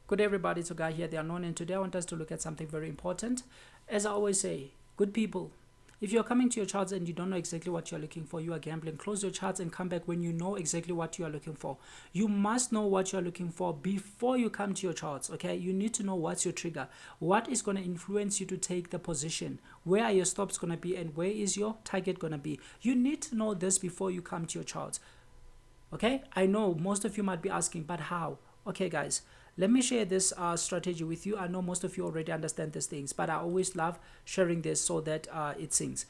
Good everybody, it's a guy here, the unknown, and today I want us to look at something very important. As I always say, good people, if you're coming to your charts and you don't know exactly what you're looking for, you are gambling. Close your charts and come back when you know exactly what you are looking for. You must know what you're looking for before you come to your charts, okay? You need to know what's your trigger. What is going to influence you to take the position? Where are your stops going to be and where is your target going to be? You need to know this before you come to your charts, okay? I know most of you might be asking, but how? Okay, guys, let me share this strategy with you. I know most of you already understand these things, but I always love sharing this so that it sinks.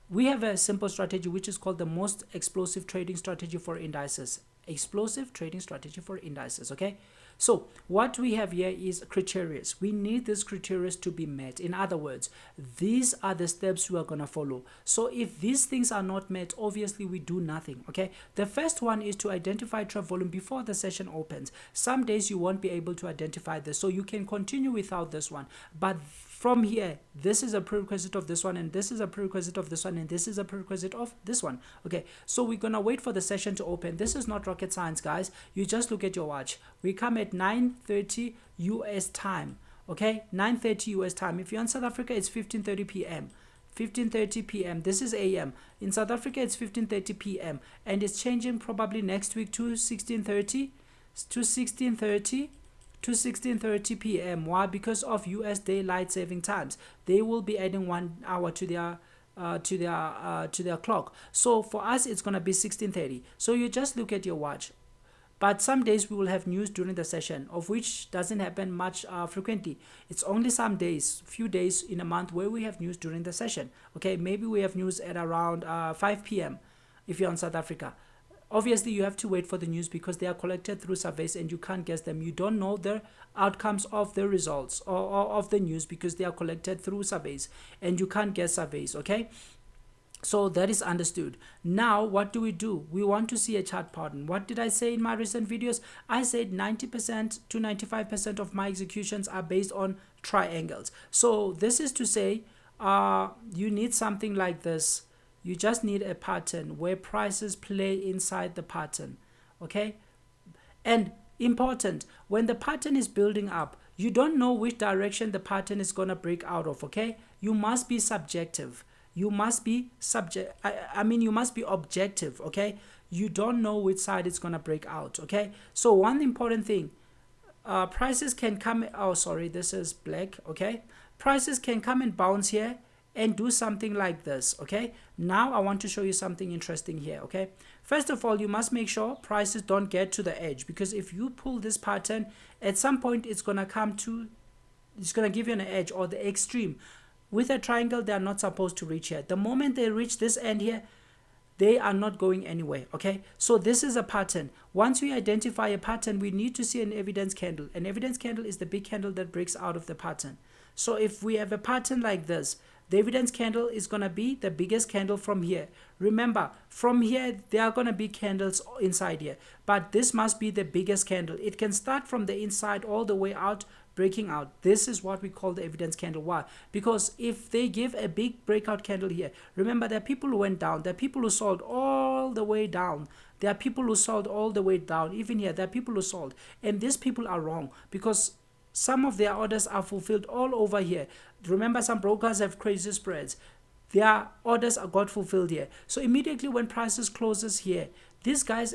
We have a simple strategy which is called the most explosive trading strategy for indices. Explosive trading strategy for indices, okay? So what we have here is criteria. We need these criteria to be met. In other words, these are the steps we are going to follow. So if these things are not met, obviously we do nothing, okay? The first one is to identify trade volume before the session opens. Some days you won't be able to identify this, so you can continue without this one. But from here, this is a prerequisite of this one, and this is a prerequisite of this one, and this is a prerequisite of this one. Okay, so we're gonna wait for the session to open. This is not rocket science, guys. You just look at your watch. We come at 9:30 US time. Okay, 9:30 US time. If you're in South Africa, it's 15:30 p.m. 15:30 p.m. This is AM. In South Africa, it's 15:30 p.m. and it's changing probably next week to 16:30 to 16:30 p.m. Why? Because of US daylight saving times. They will be adding 1 hour to their clock. So for us, it's gonna be 16:30. So you just look at your watch. But some days we will have news during the session, of which doesn't happen much frequently. It's only some days, few days in a month where we have news during the session. Okay, maybe we have news at around 5 p.m. if you're in South Africa. Obviously, you have to wait for the news because they are collected through surveys and you can't guess them. You don't know the outcomes of the results or of the news because they are collected through surveys and you can't guess surveys, okay? So that is understood. Now, what do? We want to see a chart pattern. What did I say in my recent videos? I said 90% to 95% of my executions are based on triangles. So this is to say you need something like this. You just need a pattern where prices play inside the pattern, okay? And important, when the pattern is building up, you don't know which direction the pattern is going to break out of, okay? You must be subjective. You must be you must be objective, okay? You don't know which side it's going to break out, okay? So one important thing, prices can come, oh sorry, this is black, okay? Prices can come and bounce here and do something like this, okay? Now I want to show you something interesting here, okay? First of all, you must make sure prices don't get to the edge, because if you pull this pattern, at some point it's gonna give you an edge or the extreme. With a triangle, they are not supposed to reach here. The moment they reach this end here, they are not going anywhere, okay? So this is a pattern. Once we identify a pattern, we need to see an evidence candle. An evidence candle is the big candle that breaks out of the pattern. So if we have a pattern like this, the evidence candle is going to be the biggest candle from here. Remember, from here, there are going to be candles inside here. But this must be the biggest candle. It can start from the inside all the way out, breaking out. This is what we call the evidence candle. Why? Because if they give a big breakout candle here, remember, there are people who went down. There are people who sold all the way down. There are people who sold all the way down. Even here, there are people who sold. And these people are wrong because some of their orders are fulfilled all over here. Remember, some brokers have crazy spreads. Their orders got fulfilled here. So immediately when prices closes here, these guys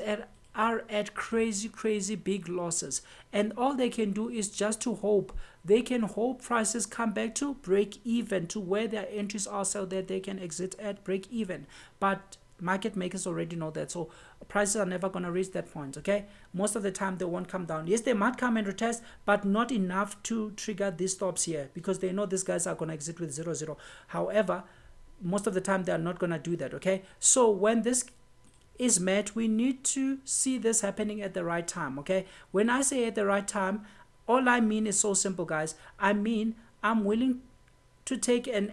are at crazy big losses. And all they can do is just to hope. They can hope prices come back to break even, to where their entries are so that they can exit at break even. But market makers already know that, so prices are never going to reach that point, okay? Most of the time they won't come down. Yes, they might come and retest, but not enough to trigger these stops here because they know these guys are going to exit with 0-0. However, most of the time they are not going to do that, okay? So when this is met, we need to see this happening at the right time, okay? When I say at the right time, all I mean is so simple, guys. I mean, I'm willing to take an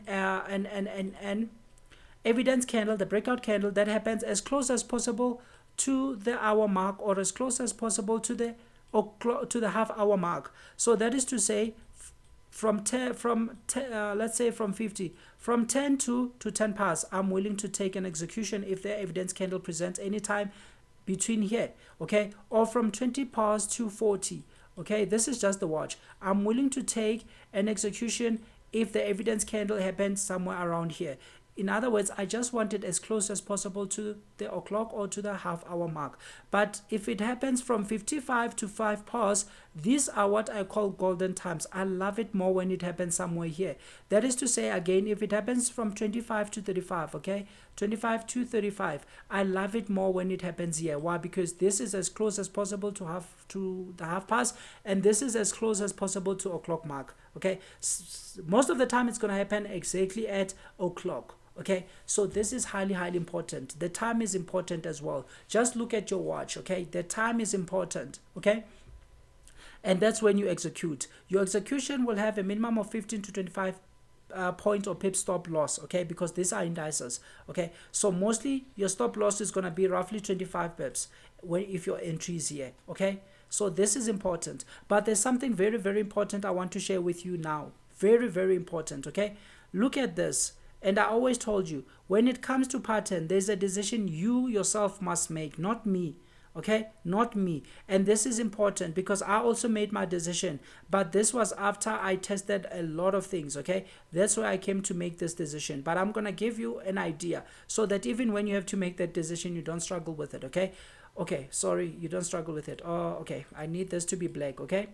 evidence candle, the breakout candle that happens as close as possible to the hour mark, or as close as possible to the half hour mark. So that is to say, let's say from 50, from 10 to 10 past, I'm willing to take an execution if the evidence candle presents anytime between here, okay? Or from 20 past to 40, Okay, this is just the watch. I'm willing to take an execution if the evidence candle happens somewhere around here. In other words, I just want it as close as possible to the o'clock or to the half hour mark. But if it happens from 55 to 5 past, these are what I call golden times. I love it more when it happens somewhere here. That is to say, again, if it happens from 25 to 35, okay, 25 to 35, I love it more when it happens here. Why? Because this is as close as possible to the half past, and this is as close as possible to o'clock mark. Okay, most of the time it's going to happen exactly at o'clock. Okay, so this is highly important. The time is important as well. Just look at your watch. Okay, the time is important. Okay, and that's when you execute. Your execution will have a minimum of 15 to 25 point or pip stop loss. Okay, because these are indices. Okay, so mostly your stop loss is going to be roughly 25 pips if your entry is here. Okay, so this is important. But there's something very important I want to share with you now. Very important. Okay, look at this. And I always told you, when it comes to pattern, there's a decision you yourself must make, not me. Okay, not me. And this is important because I also made my decision, but this was after I tested a lot of things. Okay, that's why I came to make this decision. But I'm gonna give you an idea so that even when you have to make that decision, you don't struggle with it. Okay, sorry, you don't struggle with it. Oh, okay, I need this to be black. Okay,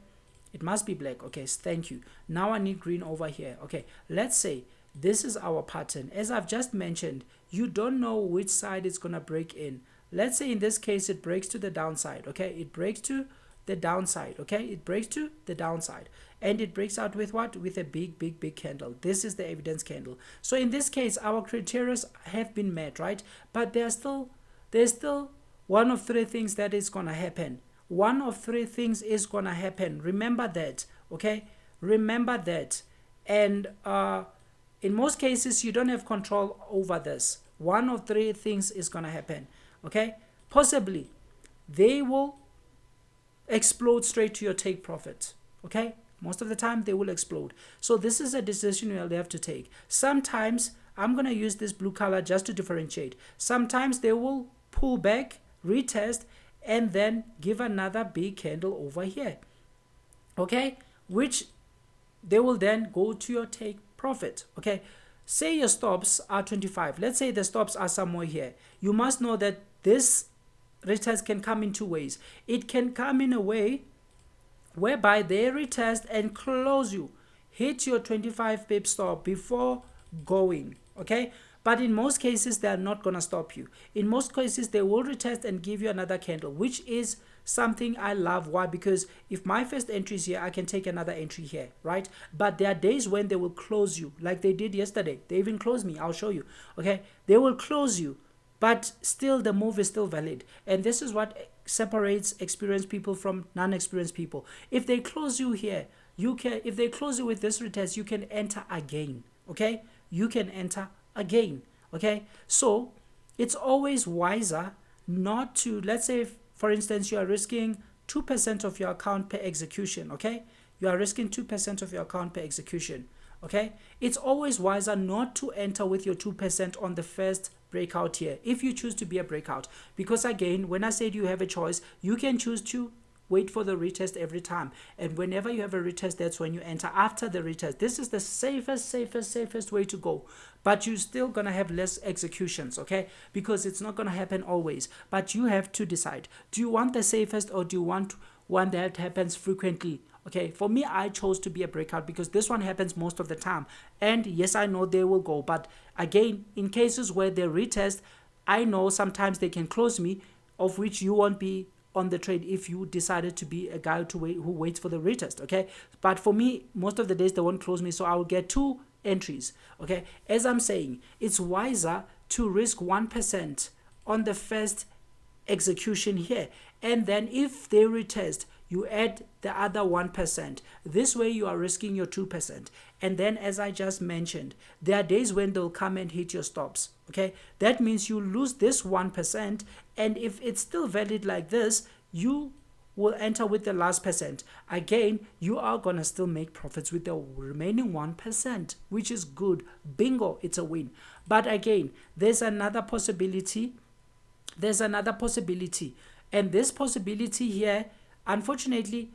it must be black. Okay, thank you. Now I need green over here. Okay, let's say this is our pattern. As I've just mentioned, you don't know which side it's going to break in. Let's say in this case it breaks to the downside. Okay, it breaks to the downside. Okay, it breaks to the downside, and it breaks out with what? With a big candle. This is the evidence candle. So in this case our criteria have been met, right? But there's still one of three things that is going to happen. One of three things is going to happen. Remember that. Okay, remember that. And in most cases, you don't have control over this. One of three things is going to happen. Okay? Possibly, they will explode straight to your take profit. Okay? Most of the time, they will explode. So this is a decision you'll have to take. Sometimes, I'm going to use this blue color just to differentiate. Sometimes they will pull back, retest, and then give another big candle over here. Okay? Which they will then go to your take profit. Okay, say your stops are 25. Let's say the stops are somewhere here. You must know that this retest can come in two ways. It can come in a way whereby they retest and close you, hit your 25 pip stop before going. Okay, but in most cases they are not going to stop you. In most cases they will retest and give you another candle, which is something I love. Why? Because if my first entry is here, I can take another entry here, right? But there are days when they will close you, like they did yesterday. They even closed me. I'll show you. Okay, they will close you, but still the move is still valid. And this is what separates experienced people from non-experienced people. If they close you here, you can, if they close you with this retest, you can enter again. Okay, you can enter again. Okay, so it's always wiser not to, let's say for instance, you are risking 2% of your account per execution. Okay, you are risking 2% of your account per execution. Okay, it's always wiser not to enter with your 2% on the first breakout here if you choose to be a breakout, because again, when I said you have a choice, you can choose to wait for the retest every time, and whenever you have a retest, that's when you enter after the retest. This is the safest way to go, but you're still gonna have less executions. Okay, because it's not gonna happen always, but you have to decide, do you want the safest or do you want one that happens frequently? Okay, for me, I chose to be a breakout because this one happens most of the time, and yes, I know they will go, but again, in cases where they retest, I know sometimes they can close me, of which you won't be on the trade if you decided to be a guy who waits for the retest. Okay, but for me, most of the days they won't close me, so I will get two entries. Okay, as I'm saying, it's wiser to risk 1% on the first execution here, and then if they retest, you add the other 1%. This way you are risking your 2%. And then, as I just mentioned, there are days when they'll come and hit your stops. Okay, that means you lose this 1%, and if it's still valid like this, you will enter with the last percent. Again, you are gonna still make profits with the remaining 1%, which is good. Bingo, it's a win. But again, there's another possibility. And this possibility here, unfortunately,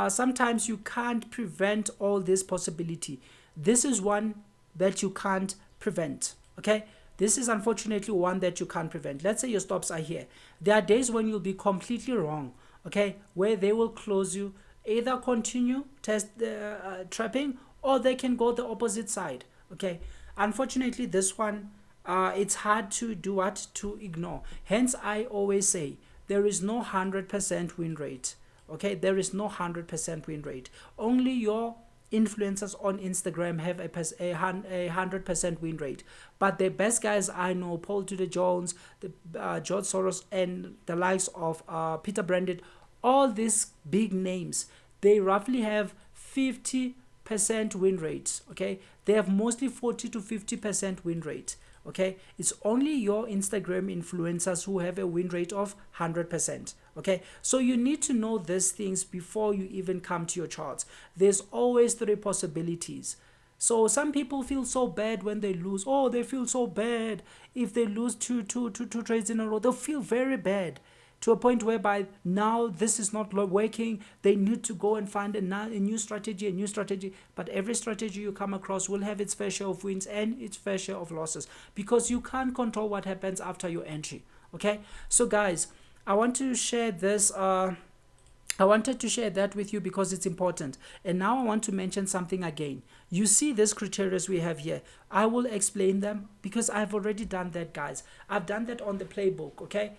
sometimes you can't prevent all this possibility. This is one that you can't prevent. Okay, this is unfortunately one that you can't prevent. Let's say your stops are here. There are days when you'll be completely wrong, okay, where they will close you, either continue test the trapping, or they can go the opposite side. Okay, unfortunately this one, it's hard to do what, to ignore. Hence I always say there is no 100% win rate. Okay, there is no 100% win rate. Only your influencers on Instagram have a 100% win rate. But the best guys I know, Paul Tudor Jones, George Soros, and the likes of Peter Branded, all these big names, they roughly have 50% win rates. Okay, they have mostly 40 to 50% win rate. Okay, it's only your Instagram influencers who have a win rate of 100%. Okay, so you need to know these things before you even come to your charts. There's always three possibilities. So some people feel so bad when they lose. Oh, they feel so bad if they lose two trades in a row. They'll feel very bad, to a point whereby now this is not working. They need to go and find a new strategy. But every strategy you come across will have its fair share of wins and its fair share of losses, because you can't control what happens after your entry. Okay, so guys, I want to share this. I wanted to share that with you because it's important. And now I want to mention something again. You see these criteria we have here. I will explain them because I've already done that, guys. I've done that on the playbook. Okay,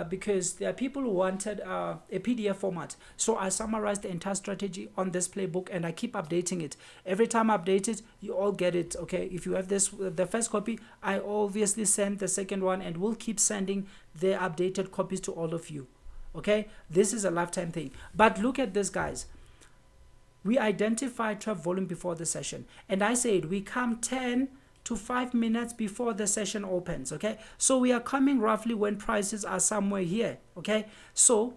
because there are people who wanted a PDF format. So I summarized the entire strategy on this playbook, and I keep updating it. Every time I update it, you all get it. Okay, if you have this, the first copy, I obviously send the second one, and we'll keep sending the updated copies to all of you. Okay, this is a lifetime thing. But look at this, guys. We identified trap volume before the session, and I said we come 10 to 5 minutes before the session opens. Okay, so we are coming roughly when prices are somewhere here. Okay, so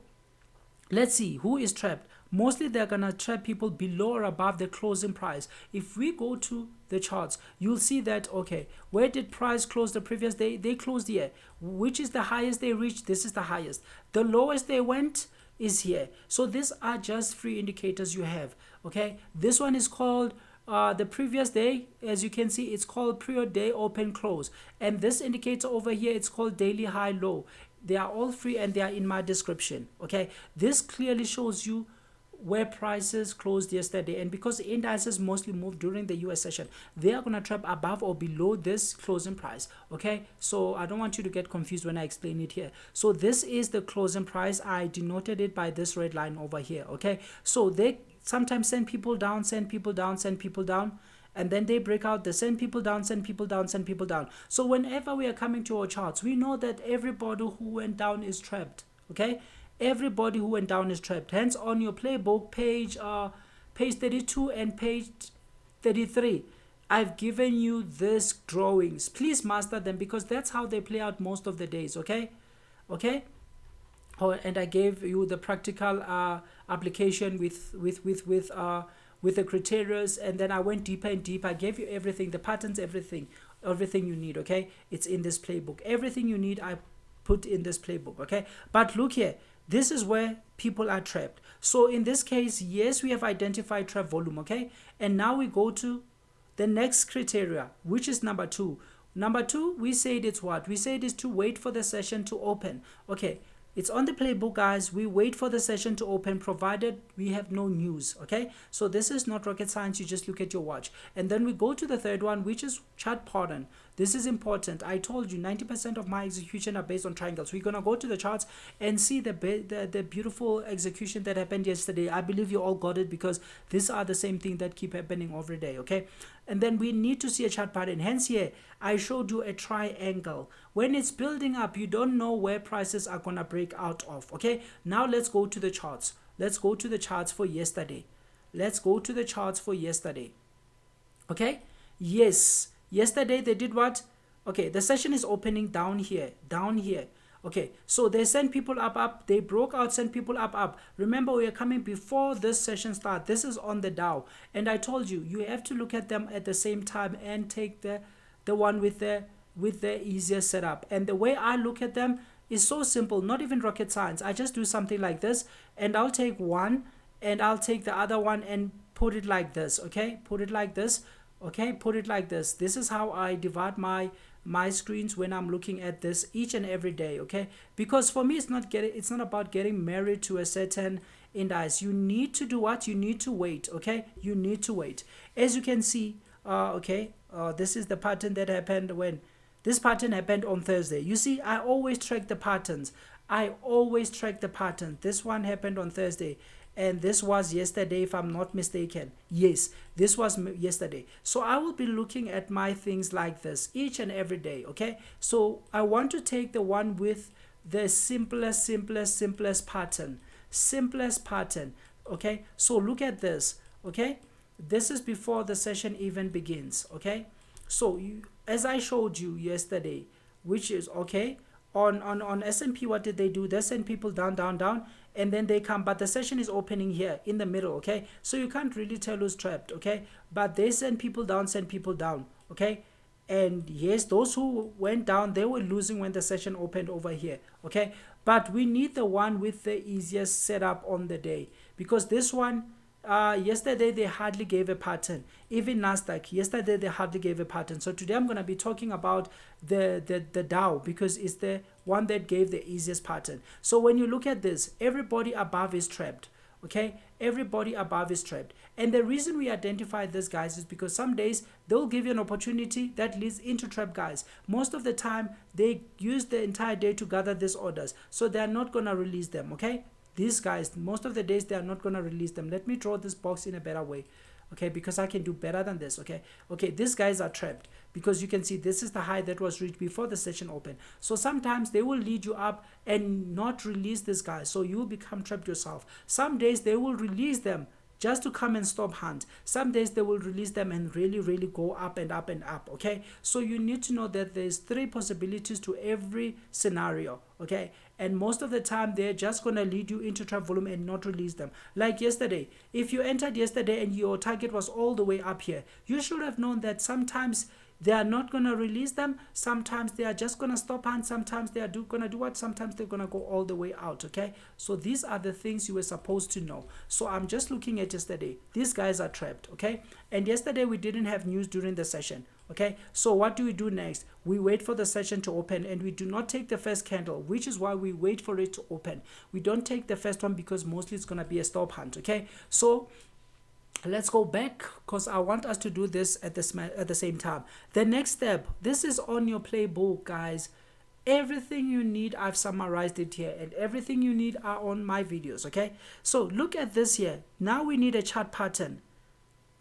let's see who is trapped. Mostly they're gonna trap people below or above the closing price. If we go to the charts, you'll see that, okay, where did price close the previous day? They closed here. Which is the highest they reached? This is the highest. The lowest they went is here. So these are just free indicators you have. Okay, this one is called the previous day. As you can see, it's called prior day open close, and this indicator over here, it's called daily high low. They are all free and they are in my description. Okay, this clearly shows you where prices closed yesterday, and because indices mostly move during the US session, they are going to trap above or below this closing price. Okay, so I don't want you to get confused when I explain it here. So this is the closing price. I denoted it by this red line over here. Okay, so they sometimes send people down, and then they break out, they send people down, send people down. So whenever we are coming to our charts, we know that everybody who went down is trapped. Okay, everybody who went down is trapped. Hence, on your playbook, page 32 and page 33, I've given you these drawings. Please master them, because that's how they play out most of the days. Okay, oh, and I gave you the practical application with the criteria, and then I went deeper and deeper. I gave you everything, the patterns, everything you need. Okay, it's in this playbook. Everything you need I put in this playbook. Okay, but look here, this is where people are trapped. So in this case, yes, we have identified trap volume. Okay, and now we go to the next criteria, which is number 2. Number 2, we said it's what? We said is to wait for the session to open. Okay, it's on the playbook, guys. We wait for the session to open, provided we have no news. Okay, so this is not rocket science. You just look at your watch. And then we go to the third one, which is chart pattern. This is important. I told you 90% of my execution are based on triangles. We're gonna go to the charts and see the beautiful execution that happened yesterday. I believe you all got it, because these are the same thing that keep happening every day. Okay, and then we need to see a chart pattern. Hence here I showed you a triangle. When it's building up, you don't know where prices are gonna break out of. Okay, now let's go to the charts. Let's go to the charts for yesterday. Okay, yes, yesterday they did what? Okay, the session is opening down here. Okay, so they sent people up, they broke out, sent people up. Remember, we are coming before this session start. This is on the Dow, and I told you, you have to look at them at the same time and take the one with the easier setup. And the way I look at them is so simple, not even rocket science. I just do something like this, and I'll take one, and I'll take the other one and put it like this. Okay, put it like this. Okay, put it like this. This is how I divide my screens when I'm looking at this each and every day. Okay, because for me, it's not about getting married to a certain index. You need to do what? You need to wait. Okay, you need to wait. As you can see, this is the pattern that happened when this pattern happened on Thursday. You see, I always track the patterns. I always track the pattern. This one happened on Thursday, and this was yesterday, if I'm not mistaken. Yes, this was yesterday. So I will be looking at my things like this each and every day. Okay, so I want to take the one with the simplest pattern. Simplest pattern. Okay, so look at this. Okay, this is before the session even begins. Okay, so as I showed you yesterday, which is okay, on S&P, what did they do? They send people down, and then they come, but the session is opening here in the middle. Okay, so you can't really tell who's trapped. Okay, but they send people down. Okay, and yes, those who went down, they were losing when the session opened over here. Okay, but we need the one with the easiest setup on the day, because this one, yesterday they hardly gave a pattern. Even Nasdaq, yesterday they hardly gave a pattern. So today I'm going to be talking about the Dow, because it's the one that gave the easiest pattern. So when you look at this, everybody above is trapped. Okay, everybody above is trapped. And the reason we identify this, guys, is because some days they'll give you an opportunity that leads into trap, guys. Most of the time they use the entire day to gather these orders, so they're not going to release them. Okay, these guys, most of the days they are not going to release them. Let me draw this box in a better way. Okay, because I can do better than this. Okay, these guys are trapped, because you can see this is the high that was reached before the session opened. So sometimes they will lead you up and not release this guy, so you will become trapped yourself. Some days they will release them just to come and stop hunt. Some days they will release them and really go up and up and up. Okay, so you need to know that there's 3 possibilities to every scenario. Okay, and most of the time they're just going to lead you into trap volume and not release them. Like yesterday, if you entered yesterday and your target was all the way up here, you should have known that sometimes they are not going to release them. Sometimes they are just going to stop hunt. Sometimes they are going to do what? Sometimes they're going to go all the way out. Okay, so these are the things you were supposed to know. So I'm just looking at yesterday. These guys are trapped. Okay, and yesterday we didn't have news during the session. Okay, so what do we do next? We wait for the session to open, and we do not take the first candle, which is why we wait for it to open. We don't take the first one because mostly it's going to be a stop hunt. Okay, so let's go back, because I want us to do this at the same time. The next step, this is on your playbook, guys. Everything you need, I've summarized it here, and everything you need are on my videos. Okay, so look at this here. Now we need a chart pattern.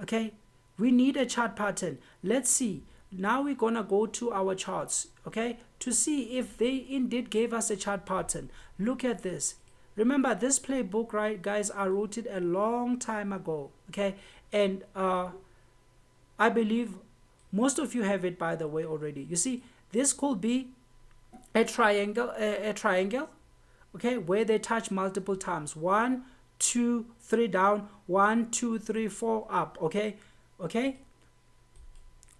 Okay, we need a chart pattern. Let's see. Now we're gonna go to our charts, okay, to see if they indeed gave us a chart pattern. Look at this. Remember this playbook, right, guys? I wrote it a long time ago. Okay, and I believe most of you have it, by the way, already. You see, this could be a triangle, okay, where they touch multiple times. 1, 2, 3 down, 1, 2, 3, 4 up. Okay,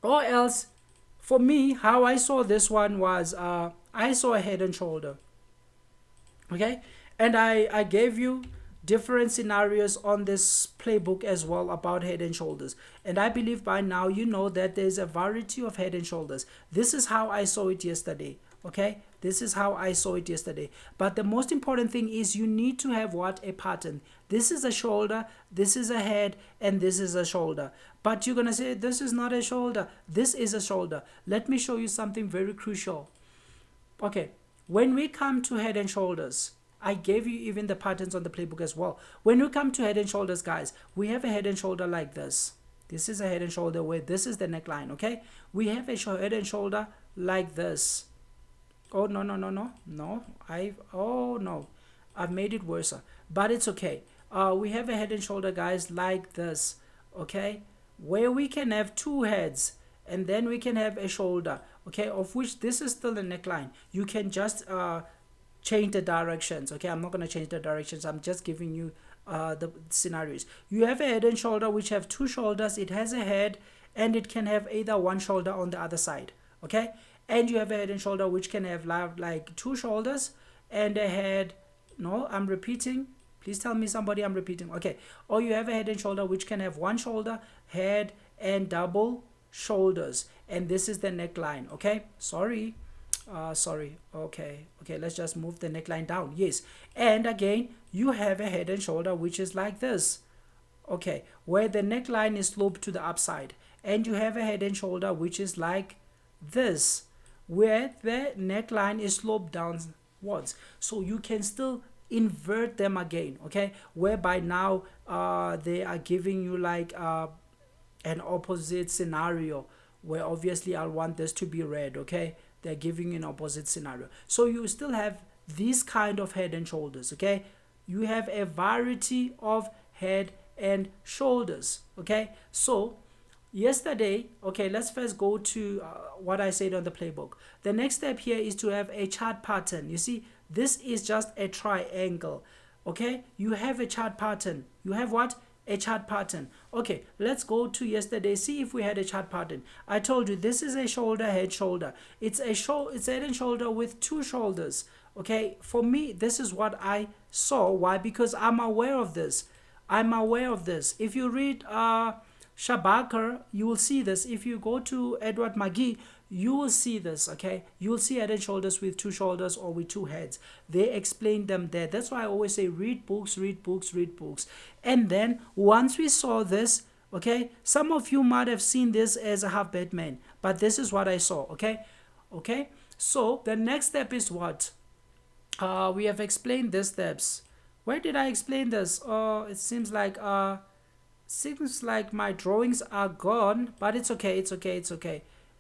or else, for me, how I saw this one was I saw a head and shoulder. Okay, and I gave you different scenarios on this playbook as well about head and shoulders, and I believe by now you know that there's a variety of head and shoulders. This is how I saw it yesterday. Okay, this is how I saw it yesterday. But the most important thing is you need to have what? A pattern. This is a shoulder, this is a head, and this is a shoulder. But you're gonna say this is not a shoulder, this is a shoulder. Let me show you something very crucial. Okay, when we come to head and shoulders, I gave you even the patterns on the playbook as well. When we come to head and shoulders, guys, we have a head and shoulder like this. This is a head and shoulder where this is the neckline. Okay, we have a head and shoulder like this. Oh no, I've made it worse, but it's okay. We have a head and shoulder, guys, like this. Okay, where we can have 2 heads and then we can have a shoulder. Okay, of which this is still the neckline. You can just change the directions. Okay, I'm not going to change the directions, I'm just giving you the scenarios. You have a head and shoulder which have 2 shoulders. It has a head and it can have either 1 shoulder on the other side. Okay, and you have a head and shoulder which can have like 2 shoulders and a head. No, I'm repeating. Please tell me somebody I'm repeating. Okay. Or you have a head and shoulder which can have one shoulder, head, and double shoulders. And this is the neckline. Okay. Sorry. Okay. Let's just move the neckline down. Yes. And again, you have a head and shoulder which is like this. Okay. Where the neckline is sloped to the upside. And you have a head and shoulder which is like this, where the neckline is sloped downwards. So you can still invert them again, okay, whereby now they are giving you like an opposite scenario, where obviously I'll want this to be red, okay. They're giving you an opposite scenario, so you still have this kind of head and shoulders, okay. You have a variety of head and shoulders, okay. So yesterday, okay, let's first go to what I said on the playbook. The next step here is to have a chart pattern. You see, this is just a triangle, okay. You have a chart pattern. You have what? A chart pattern. Okay, let's go to yesterday, see if we had a chart pattern. I told you this is a shoulder, head, shoulder. It's head and shoulder with two shoulders, okay. For me, this is what I saw. Why? Because I'm aware of this. If you read Shabakar, you will see this. If you go to Edward McGee, you will see this, okay. You will see head and shoulders with two shoulders or with two heads. They explain them there. That's why I always say read books. And then once we saw this, okay, some of you might have seen this as a half Batman, but this is what I saw, okay. So the next step is what? We have explained these steps. Where did I explain this? It seems like my drawings are gone, but it's okay.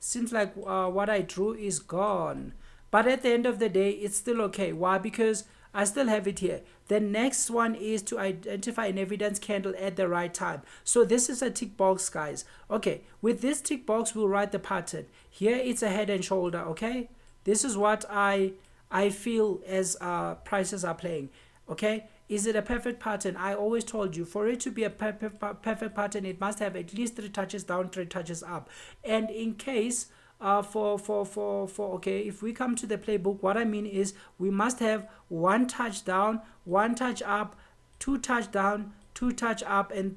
Seems like what I drew is gone, but at the end of the day it's still okay. Why? Because I still have it here. The next one is to identify an evidence candle at the right time. So this is a tick box, guys. Okay, with this tick box we'll write the pattern. Here it's a head and shoulder, okay. This is what I feel as prices are playing, okay. Is it a perfect pattern? I always told you, for it to be a perfect pattern, it must have at least 3 touches down, 3 touches up. And in case okay, if we come to the playbook, what I mean is we must have 1 touch down, 1 touch up, 2 touch down, 2 touch up, and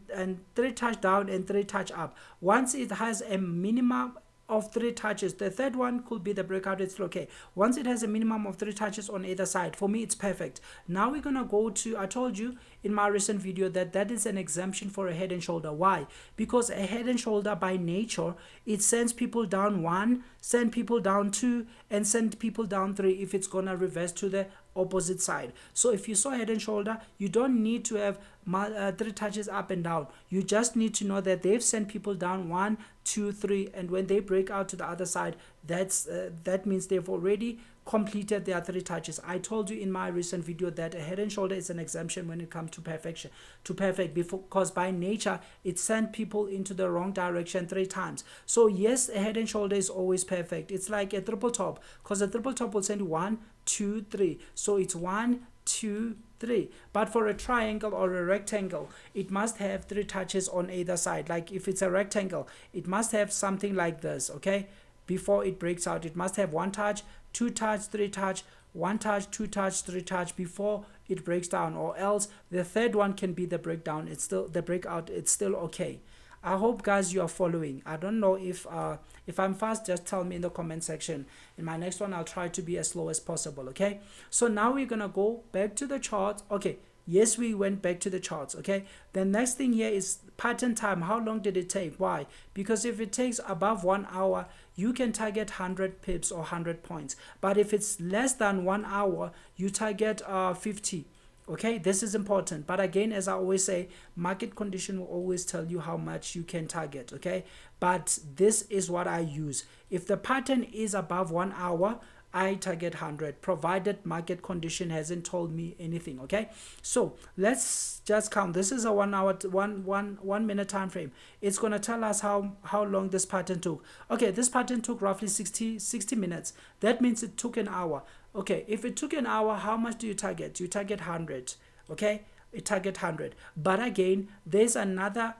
3 touch down and 3 touch up. Once it has a minimum of 3 touches, the third one could be the breakout, it's okay. Once it has a minimum of 3 touches on either side, for me it's perfect. Now we're gonna go to, I told you in my recent video that is an exemption for a head and shoulder. Why? Because a head and shoulder by nature, it sends people down 1, send people down 2, and send people down 3 if it's gonna reverse to the opposite side. So if you saw head and shoulder, you don't need to have 3 touches up and down. You just need to know that they've sent people down 1, 2, 3, and when they break out to the other side, that means they've already completed their 3 touches. I told you in my recent video that a head and shoulder is an exemption when it comes to perfect, because by nature it sent people into the wrong direction 3 times. So yes, a head and shoulder is always perfect. It's like a triple top, because a triple top will send 1, 2, 3. So it's 1, 2, 3. But for a triangle or a rectangle, it must have 3 touches on either side. Like if it's a rectangle, it must have something like this, okay. Before it breaks out, it must have 1 touch, 2 touch, 3 touch, 1 touch, 2 touch, 3 touch before it breaks down, or else the third one can be the breakdown. It's still the breakout. It's still okay. I hope, guys, you are following. I don't know if I'm fast, just tell me in the comment section. In my next one, I'll try to be as slow as possible, okay. So now we're gonna go back to the chart. Okay, yes, we went back to the charts, okay. The next thing here is pattern time. How long did it take? Why? Because if it takes above 1 hour, you can target 100 pips or 100 points. But if it's less than 1 hour, you target 50. Okay, this is important. But again, as I always say, market condition will always tell you how much you can target, okay. But this is what I use. If the pattern is above 1 hour, I target 100, provided market condition hasn't told me anything, okay. So let's just count. This is a 1 hour, one minute time frame. It's gonna tell us how long this pattern took. Okay, this pattern took roughly 60 minutes. That means it took an hour. Okay, if it took an hour, how much do you target? You target 100, okay. You target 100. But again, there's another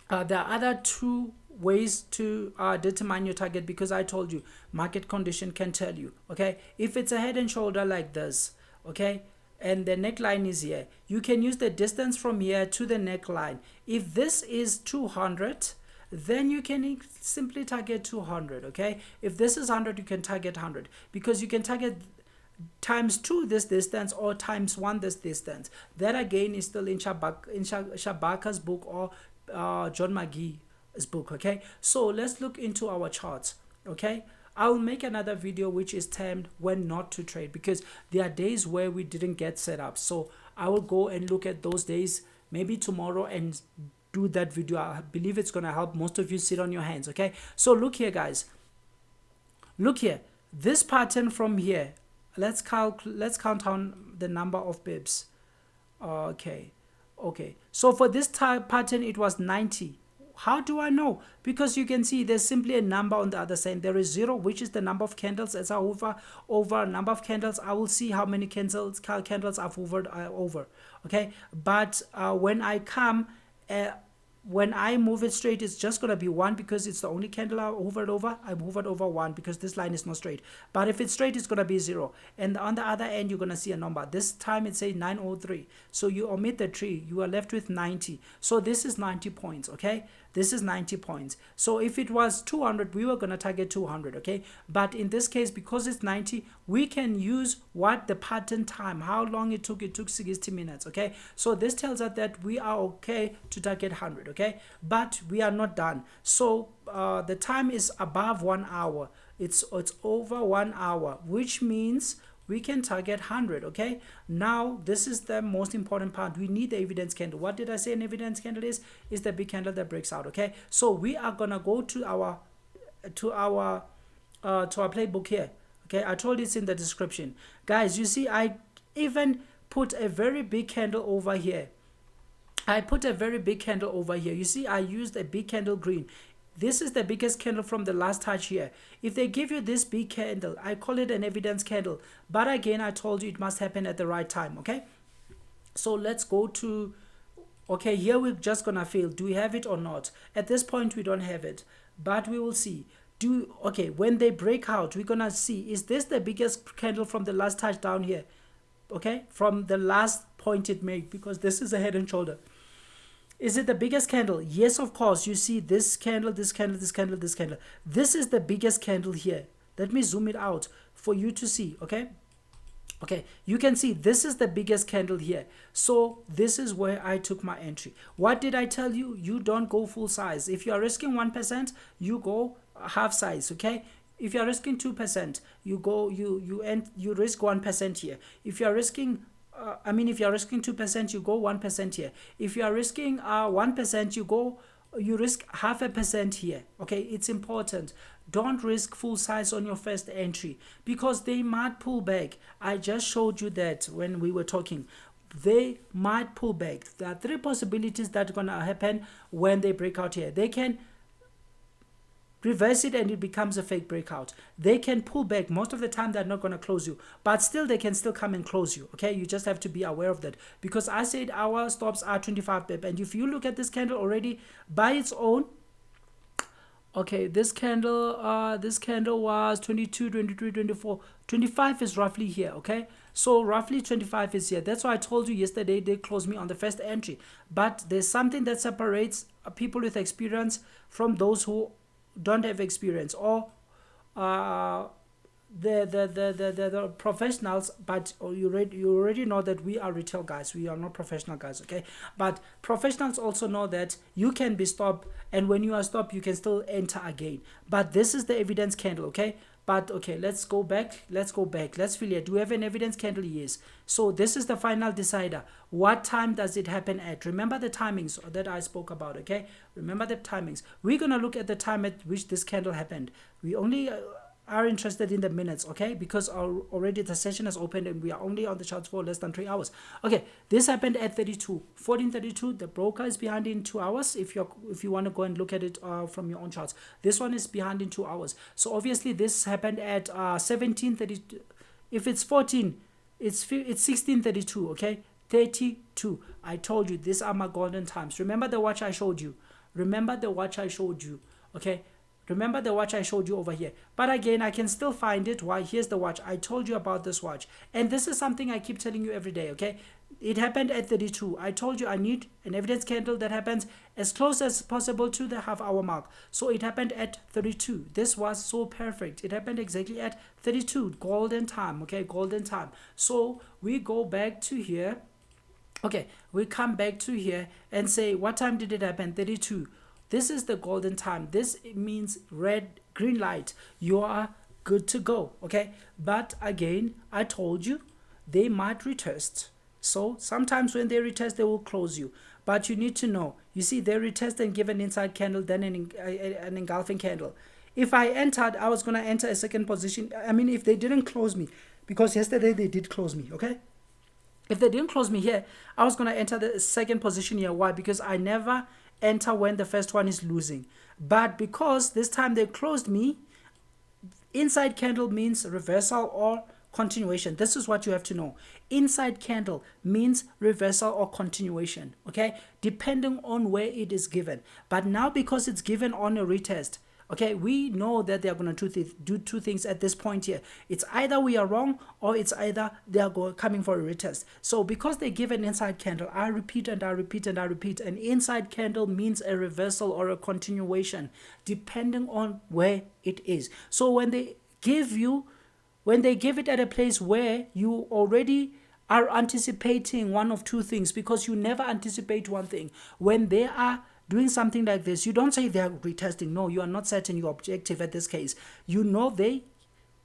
there are other 2 ways to determine your target, because I told you market condition can tell you, okay. If it's a head and shoulder like this, okay, and the neckline is here. You can use the distance from here to the neckline. If this is 200, then you can simply target 200. Okay, if this is 100, you can target 100, because you can target times 2 this distance or times 1 this distance. That again is still in Shabaka's book or John McGee's book. Okay, so let's look into our charts. Okay, I'll make another video which is termed when not to trade, because there are days where we didn't get set up. So I will go and look at those days maybe tomorrow and do that video. I believe it's going to help most of you sit on your hands. Okay, so look here, guys. Look here, this pattern from here, let's count down the number of pips. Okay, so for this type pattern it was 90. How do I know? Because you can see there's simply a number on the other side. There is 0, which is the number of candles. As I hover over a number of candles, I will see how many candles I've hovered over. Okay, but when I come when I move it straight, it's just going to be 1, because it's the only candle I hovered over. I hovered over 1 because this line is not straight. But if it's straight, it's going to be 0. And on the other end, you're going to see a number. This time it says 903. So you omit the 3. You are left with 90. So this is 90 points, okay? This is 90 points. So if it was 200, we were going to target 200, okay? But in this case, because it's 90, we can use what the pattern time, how long it took. It took 60 minutes, okay? So this tells us that we are okay to target 100, okay? But we are not done. So the time is above 1 hour. It's over 1 hour, which means we can target 100. Okay, now this is the most important part. We need the evidence candle. What did I say an evidence candle is the big candle that breaks out. Okay, so we are gonna go to our playbook here. Okay, I told it's in the description, guys. You see, I even put a very big candle over here. You see, I used a big candle green. This is the biggest candle from the last touch here. If they give you this big candle, I call it an evidence candle. But again, I told you it must happen at the right time, okay? So let's go to, okay, here we're just gonna feel, do we have it or not? At this point, we don't have it, but we will see. Okay, when they break out, we're gonna see, is this the biggest candle from the last touch down here? Okay, from the last point it made, because this is a head and shoulder. Is it the biggest candle? Yes, of course. You see this candle, this candle, this candle, this candle. This is the biggest candle here. Let me zoom it out for you to see, okay? Okay, you can see this is the biggest candle here. So this is where I took my entry. What did I tell you? You don't go full size. If you are risking 1%, you go half size, okay? If you are risking 2%, you risk 1% here. If you are risking if you're risking 2%, you go 1% here. If you are risking 1%, you risk 0.5% here. Okay, it's important. Don't risk full size on your first entry, because they might pull back. I just showed you that when we were talking. They might pull back. There are 3 possibilities that are gonna happen when they break out here. They can reverse it and it becomes a fake breakout. They can pull back. Most of the time they're not going to close you, but still they can still come and close you. Okay, you just have to be aware of that, because I said our stops are 25 pip, and if you look at this candle already by its own, okay, this candle was 22, 23, 24, 25 is roughly here. Okay, so roughly 25 is here. That's why I told you yesterday they closed me on the first entry. But there's something that separates people with experience from those who don't have experience, or the professionals. But you already know that we are retail guys, we are not professional guys, okay? But professionals also know that you can be stopped, and when you are stopped you can still enter again. But this is the evidence candle, okay? But okay, let's go back. Let's feel it. Do we have an evidence candle? Yes. So this is the final decider. What time does it happen at? Remember the timings that I spoke about, okay? Remember the timings. We're going to look at the time at which this candle happened. We only are interested in the minutes, okay? Because already the session has opened and we are only on the charts for less than 3 hours. Okay, this happened at 1432. The broker is behind in 2 hours. If you want to go and look at it from your own charts, this one is behind in 2 hours. So obviously this happened at 1732. If it's 14, it's 1632. Okay, 32. I told you these are my golden times. Remember the watch I showed you. Okay. Remember the watch I showed you over here. But again, I can still find it. Why? Here's the watch. I told you about this watch. And this is something I keep telling you every day, okay? It happened at 32. I told you I need an evidence candle that happens as close as possible to the half-hour mark. So it happened at 32. This was so perfect. It happened exactly at 32. Golden time, okay? Golden time. So we go back to here. Okay, we come back to here and say, what time did it happen? 32. This is the golden time. This means red, green light. You are good to go, okay? But again, I told you, they might retest. So sometimes when they retest, they will close you. But you need to know, you see, they retest and give an inside candle, then an engulfing candle. If I entered, I was going to enter a second position. I mean, if they didn't close me, because yesterday they did close me, okay? If they didn't close me here, I was going to enter the second position here. Why? Because I never enter when the first one is losing. But because this time they closed me, inside candle means reversal or continuation. This is what you have to know. Inside candle means reversal or continuation, okay? Depending on where it is given. But now because it's given on a retest, okay, we know that they are going to do two things at this point here. It's either we are wrong or it's either they are coming for a retest. So because they give an inside candle, I repeat and I repeat and I repeat. An inside candle means a reversal or a continuation depending on where it is. So when they give it at a place where you already are anticipating one of two things, because you never anticipate one thing. When they are doing something like this, you don't say they're retesting. No, you are not setting your objective at this case. You know they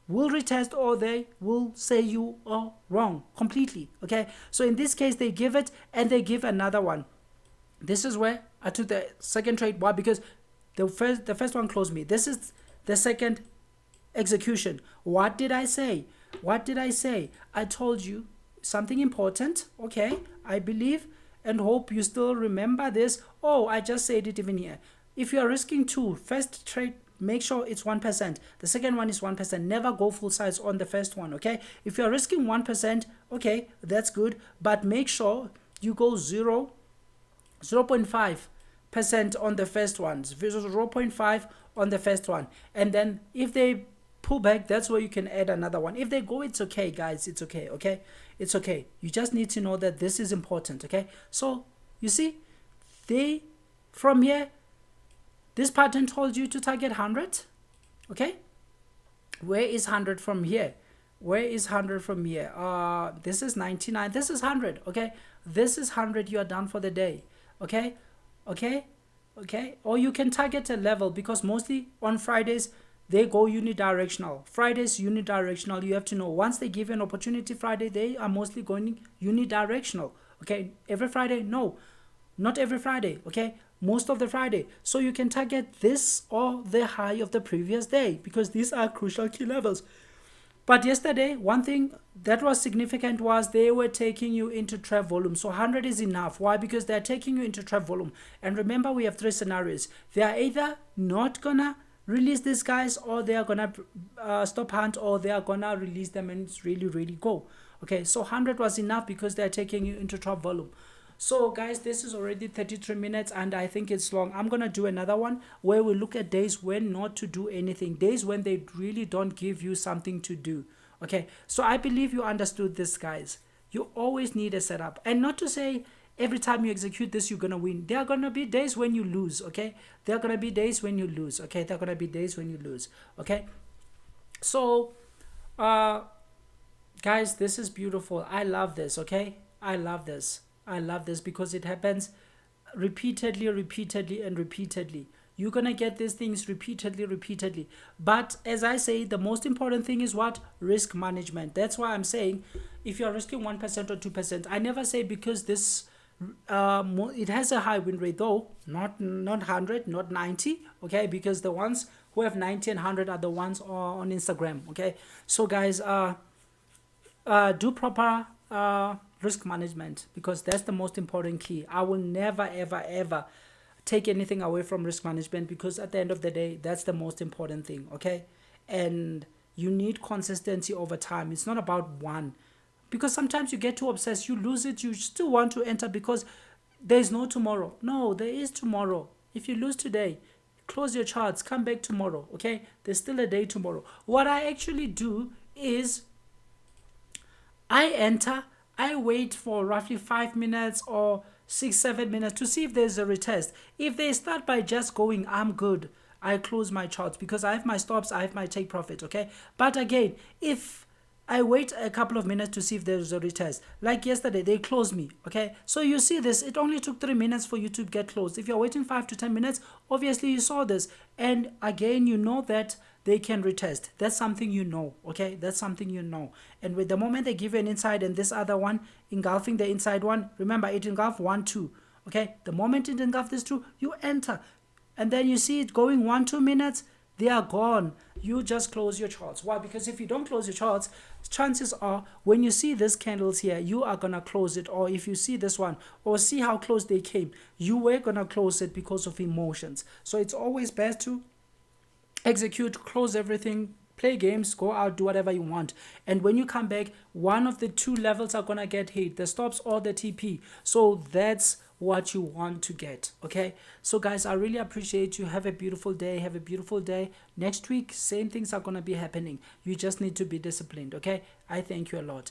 will retest or they will say you are wrong completely, okay? So in this case, they give it and they give another one. This is where I took the second trade. Why? Because the first one closed me. This is the second execution. What did I say? What did I say? I told you something important, okay? I believe and hope you still remember this. Oh, I just said it even here. If you are risking two, first trade, make sure it's 1%. The second one is 1%. Never go full size on the first one, okay? If you are risking 1%, okay, that's good. But make sure you go 0.5% on the first one. 0.5 on the first one. And then if they pull back, that's where you can add another one. If they go, it's okay, guys. It's okay, okay? It's okay. You just need to know that this is important, okay? So, you see, from here, this pattern told you to target 100, okay? Where is 100 from here? Where is 100 from here? This is 99. This is 100, okay? This is 100. You are done for the day, okay? Okay? Okay? Or you can target a level, because mostly on Fridays, they go unidirectional. Fridays, unidirectional. You have to know, once they give you an opportunity Friday, they are mostly going unidirectional. Okay, every Friday? No, not every Friday. Okay, most of the Friday. So you can target this or the high of the previous day, because these are crucial key levels. But yesterday, one thing that was significant was they were taking you into trap volume. So 100 is enough. Why? Because they're taking you into trap volume. And remember, we have three scenarios. They are either not gonna release these guys, or they are gonna stop hunt, or they are gonna release them and it's really go. Okay, so 100 was enough because they're taking you into top volume. So guys, this is already 33 minutes and I think it's long. I'm gonna do another one where we look at days when not to do anything, days when they really don't give you something to do. Okay, so I believe you understood this, guys. You always need a setup, and not to say every time you execute this, you're going to win. There are going to be days when you lose, okay? There are going to be days when you lose, okay? There are going to be days when you lose, okay? So, guys, this is beautiful. I love this, okay? I love this. I love this because it happens repeatedly. You're going to get these things repeatedly. But as I say, the most important thing is what? Risk management. That's why I'm saying if you're risking 1% or 2%, I never say because this it has a high win rate, though not 100, not 90, okay? Because the ones who have 90 and 100 are the ones on Instagram, okay? So guys, do proper risk management, because that's the most important key. I will never ever take anything away from risk management, because at the end of the day, that's the most important thing, okay? And you need consistency over time. It's not about one, because sometimes you get too obsessed, you lose it, you still want to enter because there's no tomorrow. No, there is tomorrow. If you lose today, close your charts, come back tomorrow. Okay, there's still a day tomorrow. What I actually do is I enter, I wait for roughly 5 minutes or 6 7 minutes to see if there's a retest. If they start by just going, I'm good, I close my charts because I have my stops, I have my take profit. Okay, but again, if I wait a couple of minutes to see if there's a retest. Like yesterday, they closed me. Okay, so you see this. It only took 3 minutes for you to get closed. If you're waiting 5 to 10 minutes, obviously you saw this, and again, you know that they can retest. That's something you know. Okay, that's something you know. And with the moment they give you an inside and this other one engulfing the inside one, remember it engulfed 1 2. Okay, the moment it engulfed this 2, you enter, and then you see it going 1 2 minutes. They are gone. You just close your charts. Why? Because if you don't close your charts, chances are when you see these candles here, you are gonna close it. Or if you see this one, or see how close they came, you were gonna close it because of emotions. So it's always best to execute, close everything, play games, go out, do whatever you want. And when you come back, one of the two levels are gonna get hit, the stops or the TP. So that's what you want to get. Okay, so guys, I really appreciate you. Have a beautiful day. Have a beautiful day. Next week, same things are gonna be happening. You just need to be disciplined. Okay, I thank you a lot.